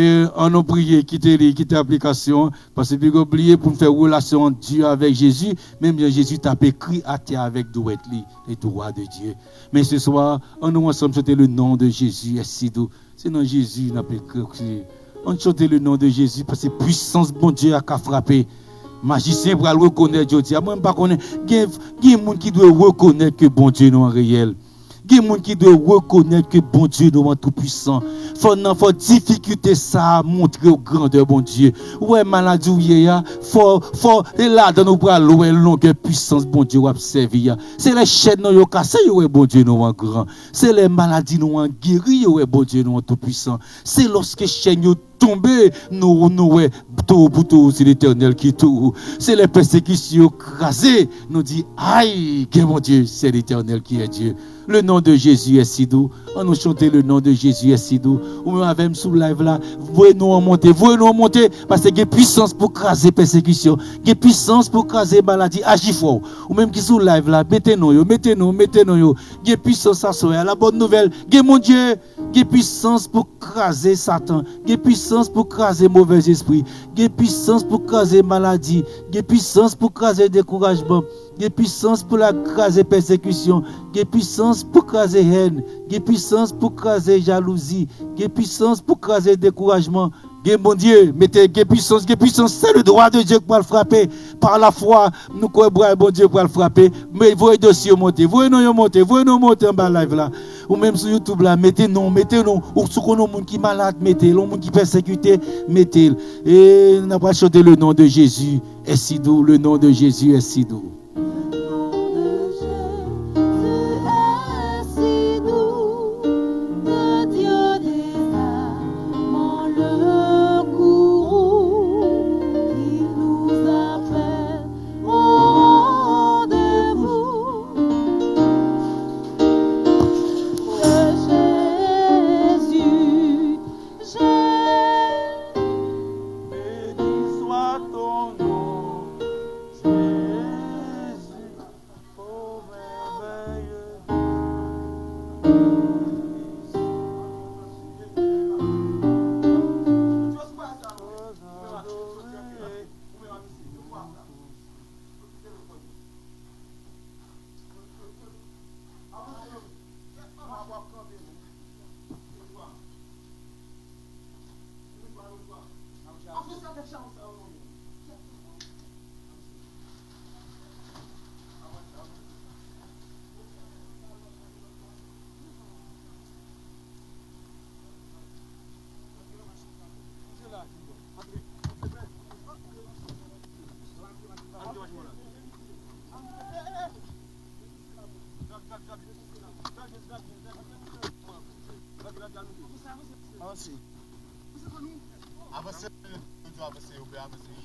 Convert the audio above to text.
Et on a prié, quitter l'application, parce que puis oublié pour faire relation Dieu avec Jésus, même Jésus t'a écrit à terre avec douette les droits de Dieu. Mais ce soir, on nous ensemble chanter le nom de Jésus, et si doux. C'est non Jésus n'a pas écrit. On chante le nom de Jésus parce que puissance bon Dieu a frappé. Magicien pour le reconnaître, je dis, moi je ne sais pas, il y a des gens qui doivent reconnaître que bon Dieu est réel. Il y a des gens qui doivent reconnaître que bon Dieu est tout puissant. Faut difficulté ça montrer au grandeur bon Dieu. Ouais maladie faut et là dans nos bras long que puissance bon Dieu a servi. C'est les chaînes nous cassé bon Dieu nous en grand. C'est les maladies nous en guéri bon Dieu nous tout puissant. C'est lorsque chaînes tomber, nous, tout, c'est l'Éternel qui tout. C'est les persécutions crasées, nous dit, aïe, que mon Dieu, c'est l'Éternel qui est Dieu. Le nom de Jésus est si doux. On nous chanter le nom de Jésus est si doux. Ou même avec sous live là, voyez-nous en monter, parce qu'il y a puissance pour craser persécution, il y a puissance pour craser maladie, agis fort. Ou même qui sous live là, mettez-nous, il y a puissance à soi. La bonne nouvelle, il y a mon Dieu, il y a puissance pour craser Satan, il y a puissance pour craser mauvais esprit, il y a puissance pour craser maladie, il y a puissance pour craser découragement, il y a puissance pour la craser persécution, il y a puissance pour craser haine, il y a puissance pour craser jalousie, il y a puissance pour craser découragement. Mon Dieu, mettez puissance, c'est le droit de Dieu pour le frapper. Par la foi, nous croyons bon Dieu pour le frapper. Mais voyez dossier monter, voyez nous monter en bas live là. Ou même sur YouTube là, mettez-nous. Ou sur les gens qui sont malades, mettez. Les gens qui persécutés, mettez. Et nous avons chanté le nom de Jésus est si doux, le nom de Jésus est si doux. Avancez, avancez.